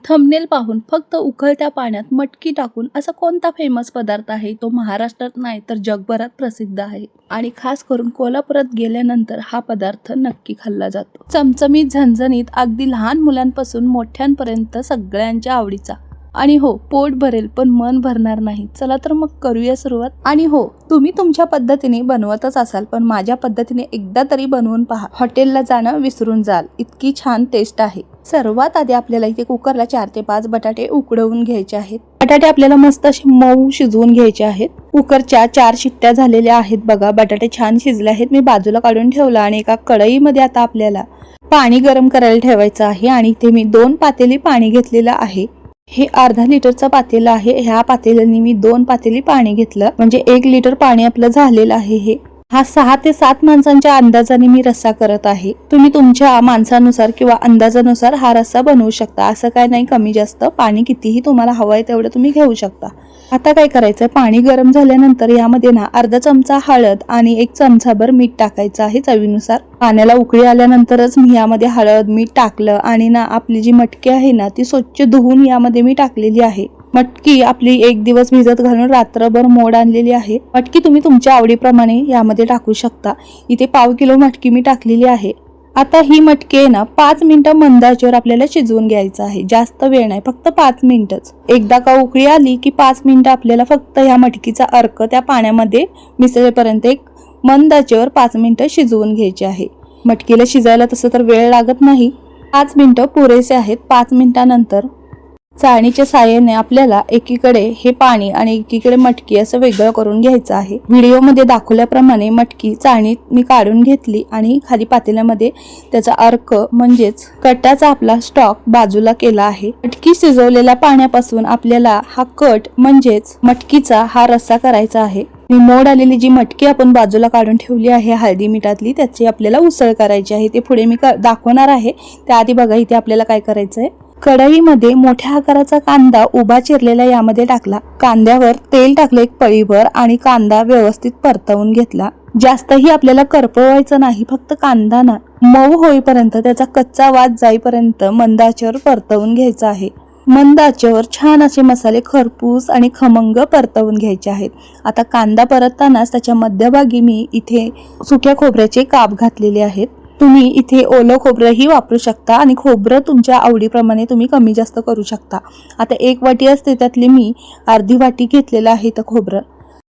Thumbnail पाहून फक्त उकळत्या पाण्यात मटकी टाकून असा कोणता फेमस पदार्थ आहे तो महाराष्ट्रात नाही तर जगभरात प्रसिद्ध आहे आणि खास करून कोल्हापुरात गेल्यानंतर हा पदार्थ नक्की खाल्ला जातो। चमचमीत, झणझणीत, अगदी लहान मुलांपासून मोठ्यांपर्यंत सगळ्यांच्या आवडीचा। आणि हो, पोट भरेल पण मन भरणार नाही। चला तर मग करूया सुरुवात। आणि हो, तुम्ही तुमच्या पद्धतीने बनवतच असाल पण माझ्या पद्धतीने एकदा तरी बनवून पहा, हॉटेलला जाणं विसरून जाल, इतकी छान टेस्ट आहे। सर्वात आधी आपल्याला इथे कुकरला 4 ते 5 बटाटे उकडवून घ्यायचे आहेत। बटाटे आपल्याला मस्त असे मऊ शिजवून घ्यायचे आहेत। कुकरच्या 4 शिट्ट्या झालेल्या आहेत बघा, बटाटे छान शिजले आहेत। मी बाजूला काढून ठेवला आणि एका कढईमध्ये आता आपल्याला पाणी गरम करायला ठेवायचं आहे आणि इथे मी 2 पातेली पाणी घेतलेलं आहे। हे अर्धा लिटरचा पातेला आहे। ह्या पातेल्याने मी 2 पातेली पाणी घेतलं, म्हणजे 1 लिटर पाणी आपलं झालेलं आहे। हा 6 ते 7 माणसांच्या अंदाजाने मी रस्सा करत आहे। तुम्ही तुमच्या माणसानुसार किंवा अंदाजानुसार हा रस्सा बनवू शकता, असं काय नाही कमी जास्त, पाणी कितीही तुम्हाला हवंय तेवढं तुम्ही घेऊ शकता। आता काय करायचं, पाणी गरम झाल्यानंतर यामध्ये ना अर्धा चमचा हळद आणि 1 चमचाभर मीठ टाकायचं आहे चवीनुसार। पाण्याला उकळी आल्यानंतरच मी यामध्ये हळद मीठ टाकलं आणि ना आपली जी मटकी आहे ना ती स्वच्छ धुवून यामध्ये मी टाकलेली आहे। मटकी आपली 1 दिवस भिजत घालून रात्रभर मोड आणलेली आहे। मटकी तुम्ही तुमच्या आवडीप्रमाणे यामध्ये टाकू शकता। इथे पाव किलो मटकी मी टाकलेली आहे। आता ही मटकी आहे ना 5 मिनिटं मंद आचेवर आपल्याला शिजवून घ्यायचं आहे, जास्त वेळ नाही, फक्त 5 मिनिटच। एकदा का उकळी आली की 5 मिनिटं आपल्याला फक्त ह्या मटकीचा अर्क त्या पाण्यामध्ये मिसळेपर्यंत एक मंद आचेवर 5 मिनिटं शिजवून घ्यायचे आहे। मटकीला शिजायला तसं तर वेळ लागत नाही, 5 मिनिटं पुरेसे आहेत। 5 मिनिटानंतर चाळणीच्या साहाय्याने आपल्याला एकीकडे हे पाणी आणि एकीकडे मटकी असं वेगळं करून घ्यायचं आहे। व्हिडिओमध्ये दाखवल्याप्रमाणे मटकी चाळणीत मी काढून घेतली आणि खाली पातेल्यामध्ये त्याचा अर्क म्हणजेच कटाचा आपला स्टॉक बाजूला केला आहे। मटकी शिजवलेल्या पाण्यापासून आपल्याला हा कट म्हणजेच मटकीचा हा रस्सा करायचा आहे। मोड आलेली जी मटकी आपण बाजूला काढून ठेवली आहे हळदी मिठातली, त्याची आपल्याला उसळ करायची आहे। ते पुढे मी दाखवणार आहे, त्याआधी बघा इथे आपल्याला काय करायचंय। कढईमध्ये मोठ्या आकाराचा कांदा उभा चिरलेला यामध्ये टाकला। कांद्यावर तेल टाकलं 1 पळीभर आणि कांदा व्यवस्थित परतवून घेतला। जास्तही आपल्याला करपवायचं नाही, फक्त कांदा ना मऊ होईपर्यंत, त्याचा कच्चा वास जाईपर्यंत मंद आचेवर परतवून घ्यायचा आहे। मंद आचेवर छान असे मसाले खरपूस आणि खमंग परतवून घ्यायचे आहेत। आता कांदा परततानाच त्याच्या मध्यभागी मी इथे सुक्या खोबऱ्याचे काप घातलेले आहेत। तुम्ही इथे ओलं खोबरंही वापरू शकता आणि खोबरं तुमच्या आवडीप्रमाणे तुम्ही कमी जास्त करू शकता। आता 1 वाटी असते त्यातली मी अर्धी वाटी घेतलेलं आहे तर खोबरं,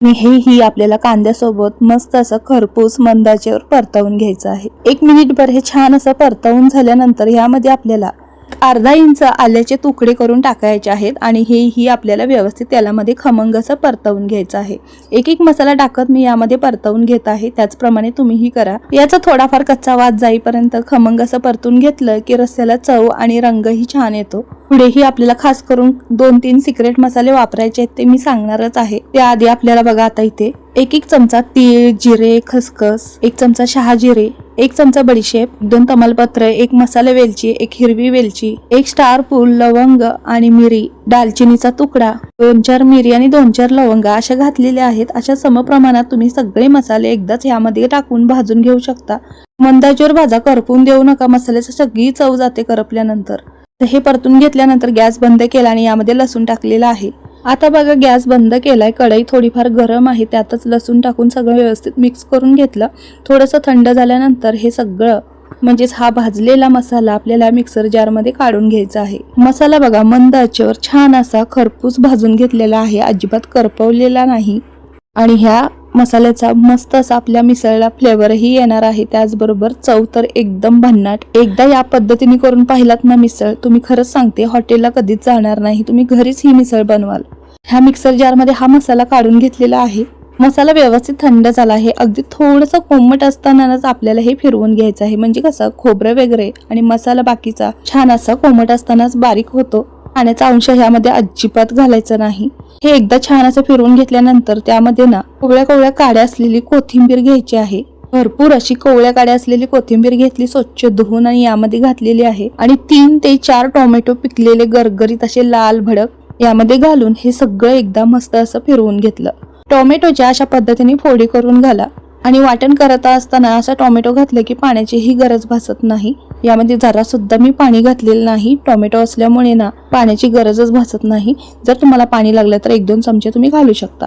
आणि हेही आपल्याला कांद्यासोबत मस्त असं खरपूस मंद आचेवर परतवून घ्यायचं आहे। 1 मिनिटभर हे छान असं परतवून झाल्यानंतर यामध्ये आपल्याला अर्धा इंच आल्याचे तुकडे करून टाकायचे आहेत आणि हेही आपल्याला व्यवस्थित तेलामध्ये खमंग असं परतवून घ्यायचं आहे। एक मसाला टाकत मी यामध्ये परतवून घेत आहे, त्याचप्रमाणे तुम्हीही करा। याचा थोडाफार कच्चा वास जाईपर्यंत खमंग असं परतून घेतलं की रस्स्याला चव आणि रंगही छान येतो। पुढेही आपल्याला खास करून 2-3 सिक्रेट मसाले वापरायचे आहेत, ते मी सांगणारच आहे। त्याआधी आपल्याला बघा आता इथे 1 चमचा तीळ, जिरे, खसखस, 1 चमचा शहाजिरे, 1 चमचा बडीशेप, 2 तमालपत्र, 1 मसाला वेलची, 1 हिरवी वेलची, 1 स्टार फूल, लवंग आणि मिरी, दालचिनीचा तुकडा, 2-4 मिरी आणि 2-4 लवंगा अशा घातलेल्या आहेत। अशा समप्रमाणात तुम्ही सगळे मसाले एकदाच यामध्ये टाकून भाजून घेऊ शकता। मंद आचेवर भाजा, करपून देऊ नका, मसाल्याची सगळी चव जाते करपल्यानंतर। हे परतून घेतल्यानंतर गॅस बंद केला आणि यामध्ये लसूण टाकलेला आहे। आता बघा गॅस बंद केलाय, कढई थोडीफार गरम आहे, त्यातच लसूण टाकून सगळं व्यवस्थित मिक्स करून घेतलं। थोडंसं थंड झाल्यानंतर हे सगळं म्हणजेच हा भाजलेला मसाला आपल्याला मिक्सर जार मध्ये काढून घ्यायचा आहे। मसाला बघा मंद आचेवर छान असा खरपूस भाजून घेतलेला आहे, अजिबात करपवलेला नाही आणि ह्या मसाल्याचा मस्त असा आपल्या मिसळला फ्लेवरही येणार आहे, त्याचबरोबर चव तर एकदम भन्नाट। एकदा या पद्धतीने करून पाहिलात ना मिसळ, तुम्ही खरंच सांगते हॉटेलला कधीच जाणार नाही, तुम्ही घरीच ही मिसळ बनवाल। ह्या मिक्सर जार मध्ये हा मसाला काढून घेतलेला आहे। मसाला व्यवस्थित थंड झाला आहे, अगदी थोडंसं कोमट असतानाच आपल्याला हे फिरवून घ्यायचं आहे, म्हणजे कसं खोबरं वगैरे आणि मसाला बाकीचा छान असा कोमट असतानाच बारीक होतो। पाण्याचा अंश ह्यामध्ये अजिबात घालायचा नाही। हे एकदा छान असं फिरवून घेतल्यानंतर त्यामध्ये ना कोवळ्या काड्या असलेली कोथिंबीर घ्यायची आहे। भरपूर अशी कोवळ्या काड्या असलेली कोथिंबीर घेतली, स्वच्छ धुवून आणि यामध्ये घातलेली आहे आणि 3 ते 4 टोमॅटो पिकलेले गरगरीत असे लाल भडक यामध्ये घालून हे सगळं एकदा मस्त असं फिरवून घेतलं। टोमॅटोच्या अशा पद्धतीने फोडी करून घाला। आणि वाटण करत असताना असा टोमॅटो घातले की पाण्याचीही गरज भासत नाही. यामध्ये जरा सुद्धा मी पाणी घातलेलं नाही. टोमॅटो असल्यामुळे ना पाण्याची गरजच भासत नाही. जर तुम्हाला पाणी लागलं तर 1-2 चमचे तुम्ही घालू शकता.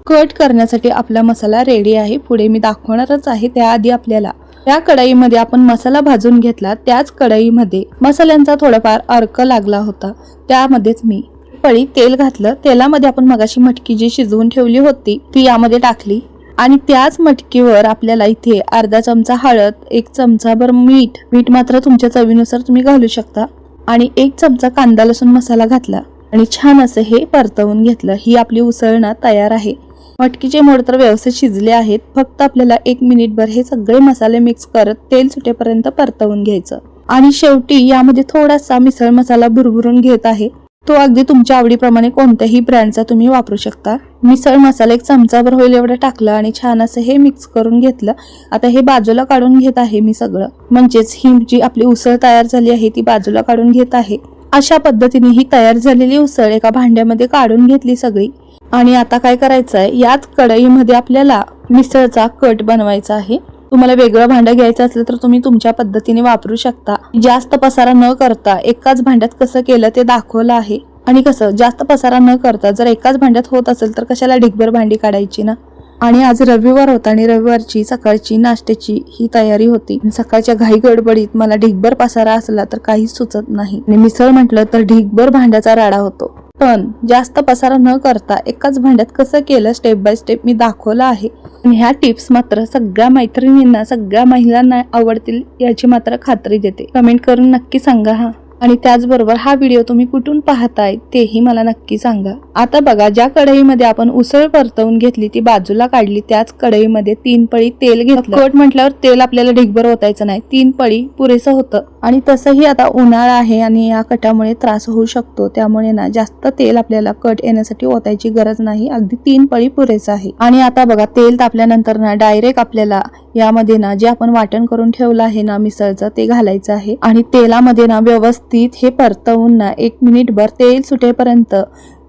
कट करण्यासाठी आपला मसाला रेडी आहे. पुढे मी दाखवणारच आहे. त्याआधी आपल्याला त्या कढईमध्ये आपण मसाला भाजून घेतला. त्याच कढईमध्ये मसाल्यांचा थोडाफार अर्क लागला होता. त्यामध्येच मी पळी तेल घातलं. तेलामध्ये आपण मगाशी मटकी जी शिजवून ठेवली होती ती यामध्ये टाकली आणि त्याच मटकीवर आपल्याला इथे अर्धा चमचा हळद, 1 चमचाभर मीठ मात्र तुमच्या चवीनुसार तुम्ही घालू शकता आणि 1 चमचा कांदा लसूण मसाला घातला आणि छान असं हे परतवून घेतलं. ही आपली उसळ ना तयार आहे. मटकीचे मोड तर व्यवस्थित शिजले आहेत. फक्त आपल्याला 1 मिनिटभर हे सगळे मसाले मिक्स करत तेल सुटेपर्यंत परतवून घ्यायचं आणि शेवटी यामध्ये थोडासा मिसळ मसाला भुरभुरून घेत आहे. तो अगदी तुमच्या आवडीप्रमाणे कोणत्याही ब्रँडचा तुम्ही वापरू शकता. मिसळ मसाला 1 चमचाभर होईल एवढं टाकलं आणि छान असं हे मिक्स करून घेतलं. आता हे बाजूला काढून घेत आहे मी सगळं. म्हणजेच ही जी आपली उसळ तयार झाली आहे ती बाजूला काढून घेत आहे. अशा पद्धतीने ही तयार झालेली उसळ एका भांड्यामध्ये काढून घेतली सगळी. आणि आता काय करायचं आहे, याच कढईमध्ये आपल्याला मिसळचा कट बनवायचा आहे. तुम्हाला वेगळं भांडं घ्यायचं असलं तर तुम्ही तुमच्या पद्धतीने वापरू शकता. जास्त पसारा न करता एकाच भांड्यात कसं केलं ते दाखवलं आहे. आणि कसं जास्त पसारा न करता जर एकाच भांड्यात होत असेल तर कशाला ढिगभर भांडी काढायची ना. आणि आज रविवार होता आणि रविवारची सकाळची नाश्त्याची ही तयारी होती. सकाळच्या घाई गडबडीत मला ढिगभर पसारा असला तर काहीच सुचत नाही आणि मिसळ म्हटलं तर ढिगभर भांड्याचा राडा होतो. पण जास्त पसारा न करता एकाच भांड्यात कसं केलं स्टेप बाय स्टेप मी दाखवलं आहे. आणि ह्या टिप्स मात्र सगळ्या मैत्रिणींना, सगळ्या महिलांना आवडतील याची मात्र खात्री देते. कमेंट करून नक्की सांगा हा. आणि त्याचबरोबर हा व्हिडिओ तुम्ही कुठून पाहताय तेही मला नक्की सांगा. आता बघा, ज्या कढईमध्ये आपण उसळ परतवून घेतली ती बाजूला काढली. त्याच कढईमध्ये 3 पळी तेल घेतलं. कट म्हटल्यावर तेल आपल्याला ढिगभर ओतायचं नाही. 3 पळी पुरेसं होतं. आणि तसंही आता उन्हाळा आहे आणि या कटामुळे त्रास होऊ शकतो. त्यामुळे ना जास्त तेल आपल्याला कट येण्यासाठी ओतायची गरज नाही. अगदी 3 पळी पुरेसं आहे. आणि आता बघा, तेल तापल्यानंतर ना डायरेक्ट आपल्याला यामध्ये ना जे आपण वाटण करून ठेवलं आहे ना मिसळचं ते घालायचं आहे. आणि तेलामध्ये ना व्यवस्थित हे परतवून ना 1 मिनिटभर तेल सुटेपर्यंत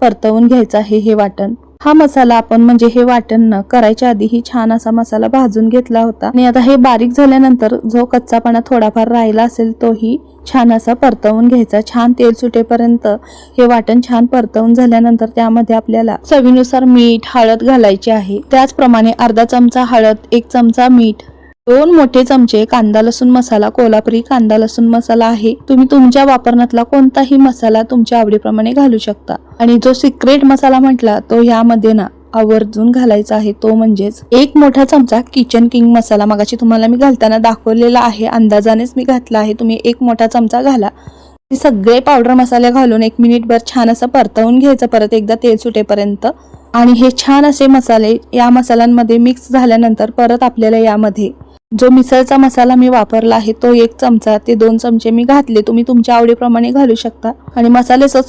परतवून घ्यायचं आहे हे वाटण. हा मसाला आपण म्हणजे हे वाटण न करायच्या आधी ही छान असा मसाला भाजून घेतला होता. आणि आता हे बारीक झाल्यानंतर जो कच्चापणा थोडाफार राहिला असेल तोही छान असा परतवून घ्यायचा. छान तेल सुटेपर्यंत हे वाटण छान परतवून झाल्यानंतर त्यामध्ये आपल्याला चवीनुसार मीठ, हळद घालायची आहे. त्याचप्रमाणे अर्धा चमचा हळद, 1 चमचा मीठ, 2 मोठे चमचे कांदा लसूण मसाला, कोल्हापुरी कांदा लसूण मसाला आहे. तुम्ही तुमच्या वापरण्यातला कोणताही मसाला तुमच्या आवडीप्रमाणे घालू शकता. आणि जो सिक्रेट मसाला म्हटला तो यामध्ये ना आवर्जून घालायचा आहे. तो म्हणजेच 1 मोठा चमचा किचन किंग मसाला. मगाशी तुम्हाला मी घालताना दाखवलेला आहे, अंदाजानेच मी घातला आहे. तुम्ही 1 मोठा चमचा घाला. हे सगळे पावडर मसाले घालून 1 मिनिटभर छान असं परतवून घ्यायचं परत एकदा तेल सुटेपर्यंत. आणि हे छान असे मसाले या मसाल्यांमध्ये मिक्स झाल्यानंतर परत आपल्याला यामध्ये जो मिसळचा मसाला मी वापरला आहे तो 1 चमचा ते 2 चमचे मी घातले. तुम्ही तुमच्या आवडीप्रमाणे घालू शकता. आणि मसाल्याचं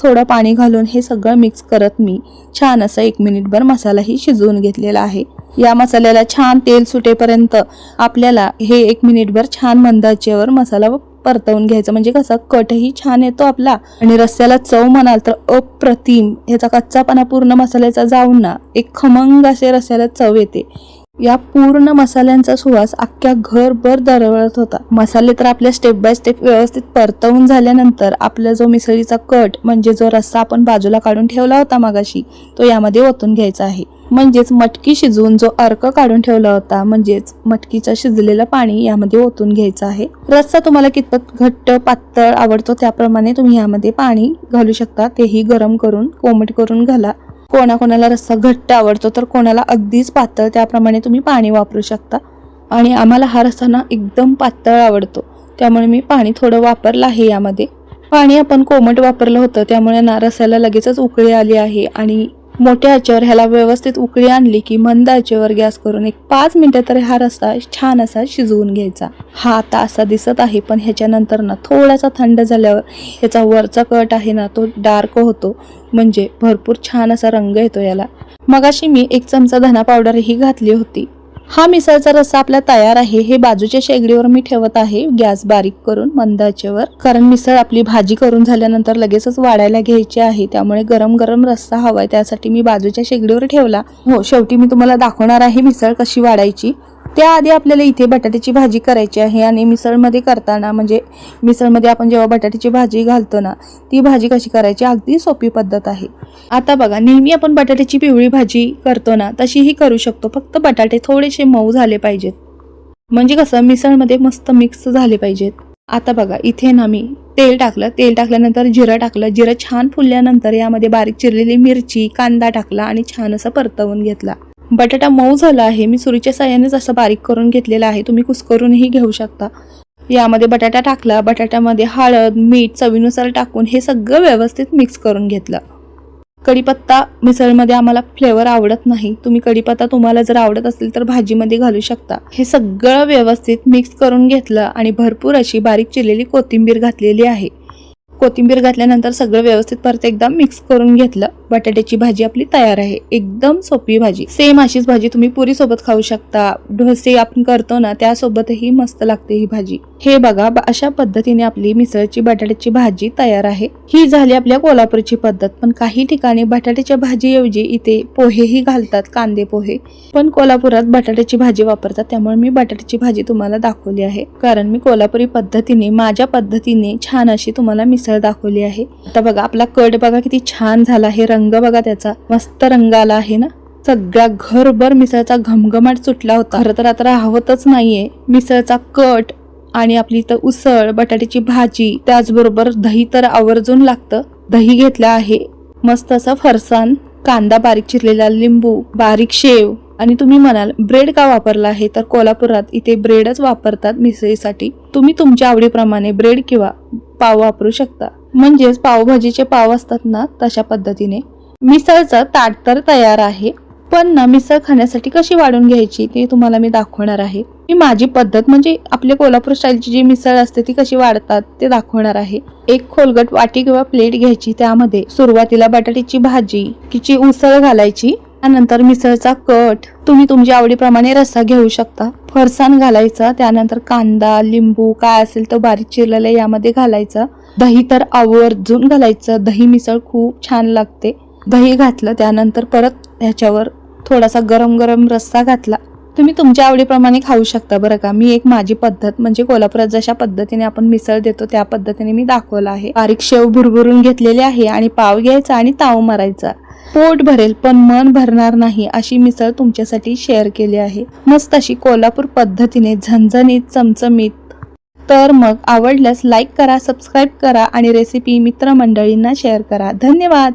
थोडं पाणी घालून हे सगळं मिक्स करत मी छान असं 1 मिनिटभर मसालाही शिजवून घेतलेला आहे. या मसाल्याला छान तेल सुटेपर्यंत आपल्याला हे 1 मिनिटभर छान मंद आचेवर मसाला परतवून घ्यायचं. म्हणजे कसं कटही छान येतो आपला आणि रस्स्याला चव म्हणाल तर अप्रतिम. याचा कच्चापणा पूर्ण मसाल्याचा जाऊन ना एक खमंग असे रस्स्याला चव येते. या पूर्ण मसाल्यांचा सुवास अख्ख्या घरभर दरवळत होता. मसाले तर आपल्या स्टेप बाय स्टेप व्यवस्थित परतवून झाल्यानंतर आपला जो मिसळीचा कट म्हणजे जो रस्सा आपण बाजूला काढून ठेवला होता मगाशी तो यामध्ये ओतून घ्यायचा आहे. म्हणजेच मटकी शिजवून जो अर्क काढून ठेवला होता म्हणजेच मटकीचं शिजलेलं पाणी यामध्ये ओतून घ्यायचं आहे. रस्सा तुम्हाला कितपत घट्ट पातळ आवडतो त्याप्रमाणे तुम्ही यामध्ये पाणी घालू शकता. तेही गरम करून कोमट करून घाला. कोणाकोणाला रस्सा घट्ट आवडतो तर कोणाला अगदीच पातळ, त्याप्रमाणे तुम्ही पाणी वापरू शकता. आणि आम्हाला हा रस्सा ना एकदम पातळ आवडतो त्यामुळे मी पाणी थोडं वापरलं आहे. यामध्ये पाणी आपण कोमट वापरलं होतं त्यामुळे ना रस्स्याला लगेचच उकळी आली आहे. आणि मोठ्या आचेवर ह्याला व्यवस्थित उकळी आणली की मंद आचेवर गॅस करून 5 मिनिटं तरी हा रस्सा छान असा शिजवून घ्यायचा. हा आता असा दिसत आहे पण ह्याच्यानंतर ना थोडासा थंड झाल्यावर ह्याचा वरचा कट आहे ना तो डार्क होतो. म्हणजे भरपूर छान असा रंग येतो याला. मगाशी मी 1 चमचा धना पावडर ही घातली होती. हा मिसळचा रस्सा आपला तयार आहे. हे बाजूच्या शेगडीवर मी ठेवत आहे, गॅस बारीक करून मंद आचेवर, कारण मिसळ आपली भाजी करून झाल्यानंतर लगेचच वाढायला घ्यायची आहे. त्यामुळे गरम गरम रस्सा हवाय, त्यासाठी मी बाजूच्या शेगडीवर ठेवला. हो, शेवटी मी तुम्हाला दाखवणार आहे मिसळ कशी वाढायची. त्याआधी आपल्याला इथे बटाट्याची भाजी करायची आहे. आणि मिसळमध्ये करताना, म्हणजे मिसळमध्ये आपण जेव्हा बटाट्याची भाजी घालतो ना, ती भाजी कशी करायची अगदी सोपी पद्धत आहे. आता बघा, नेहमी आपण बटाट्याची पिवळी भाजी करतो ना, तशीही करू शकतो. फक्त बटाटे थोडेसे मऊ झाले पाहिजेत, म्हणजे कसं मिसळमध्ये मस्त मिक्स झाले पाहिजेत. आता बघा, इथे ना मी तेल टाकलं. तेल टाकल्यानंतर जिरं टाकलं. जिरं छान फुलल्यानंतर यामध्ये बारीक चिरलेली मिरची, कांदा टाकला आणि छान असं परतवून घेतला. बटाटा मऊ झाला आहे. मी सुरीच्या साहाय्यानेच असं बारीक करून घेतलेला आहे. तुम्ही कुस्करूनही घेऊ शकता. यामध्ये बटाटा टाकला. बटाट्यामध्ये हळद, मीठ चवीनुसार टाकून हे सगळं व्यवस्थित मिक्स करून घेतलं. कढीपत्ता मिसळमध्ये आम्हाला फ्लेवर आवडत नाही. तुम्ही कढीपत्ता तुम्हाला जर आवडत असेल तर भाजीमध्ये घालू शकता. हे सगळं व्यवस्थित मिक्स करून घेतलं आणि भरपूर अशी बारीक चिरलेली कोथिंबीर घातलेली आहे. कोथिंबीर घातल्यानंतर सगळं व्यवस्थित परत एकदा मिक्स करून घेतलं. बटाट्याची भाजी आपली तयार आहे. एकदम सोपी भाजी. सेम अशीच भाजी तुम्ही पुरी सोबत खाऊ शकता. डोसे आपण करतो ना, त्यासोबतही मस्त लागते ही भाजी. हे बघा, अशा पद्धतीने आपली मिसळची बटाट्याची भाजी तयार आहे. ही झाली आपल्या कोल्हापूरची पद्धत. पण काही ठिकाणी बटाट्याच्या भाजीऐवजी इथे पोहेही घालतात, कांदे पोहे. पण कोल्हापुरात बटाट्याची भाजी वापरतात, त्यामुळे मी बटाट्याची भाजी तुम्हाला दाखवली आहे. कारण मी कोल्हापुरी पद्धतीने, माझ्या पद्धतीने छान अशी तुम्हाला मिसळ दाखवली आहे. आता बघा, आपला कट बघा किती छान झाला आहे. रंग बघा, त्याचा मस्त रंग आला आहे ना. सगळ्या घरभर मिसळचा घमघमाट सुटला होता. खरं तर आता राहवतच नाहीये. मिसळचा कट आणि आपली तर उसळ, बटाट्याची भाजी, त्याचबरोबर दही तर आवर्जून लागतं. दही घेतलं आहे, मस्त असं फरसाण, कांदा बारीक चिरलेला, लिंबू, बारीक शेव. आणि तुम्ही म्हणाल ब्रेड का वापरला आहे, तर कोल्हापुरात इथे ब्रेडच वापरतात मिसळीसाठी. तुम्ही तुमच्या आवडीप्रमाणे ब्रेड किंवा पाव वापरू शकता. म्हणजेच पावभाजीचे पाव असतात ना, तशा पद्धतीने. मिसळचं ताट तर तयार आहे, पण ना मिसळ खाण्यासाठी कशी वाढून घ्यायची ते तुम्हाला मी दाखवणार आहे. मी माझी पद्धत, म्हणजे आपल्या कोल्हापूर स्टाईलची जी मिसळ असते ती कशी वाढतात ते दाखवणार आहे. एक खोलगट वाटी किंवा प्लेट घ्यायची. त्यामध्ये सुरुवातीला बटाट्याची भाजी, किची उसळ घालायची. त्यानंतर मिसळचा कट, तुम्ही तुमच्या आवडीप्रमाणे रस्सा घेऊ शकता. फरसाण घालायचा. त्यानंतर कांदा, लिंबू काय असेल तर बारीक चिरलेलं यामध्ये घालायचं. दही तर आवर्जून घालायचं. दही मिसळ खूप छान लागते. दही घातलं, त्यानंतर परत ह्याच्यावर थोडासा गरम गरम रस्सा घातला. तुम्ही तुमच्या आवडीप्रमाणे खाऊ शकता बरं का. मी एक माझी पद्धत, म्हणजे कोल्हापुरात जशा पद्धतीने आपण मिसळ देतो त्या पद्धतीने मी दाखवलं आहे. बारीक शेव भुरभुरून घेतलेले आहे आणि पाव घ्यायचा आणि ताव मारायचा. पोट भरेल पण मन भरणार नाही अशी मिसळ तुमच्यासाठी शेअर केली आहे. मस्त अशी कोल्हापूर पद्धतीने, झणझणीत, चमचमीत. तर मग आवडल्यास लाईक करा, सबस्क्राईब करा आणि रेसिपी मित्रमंडळींना शेअर करा. धन्यवाद.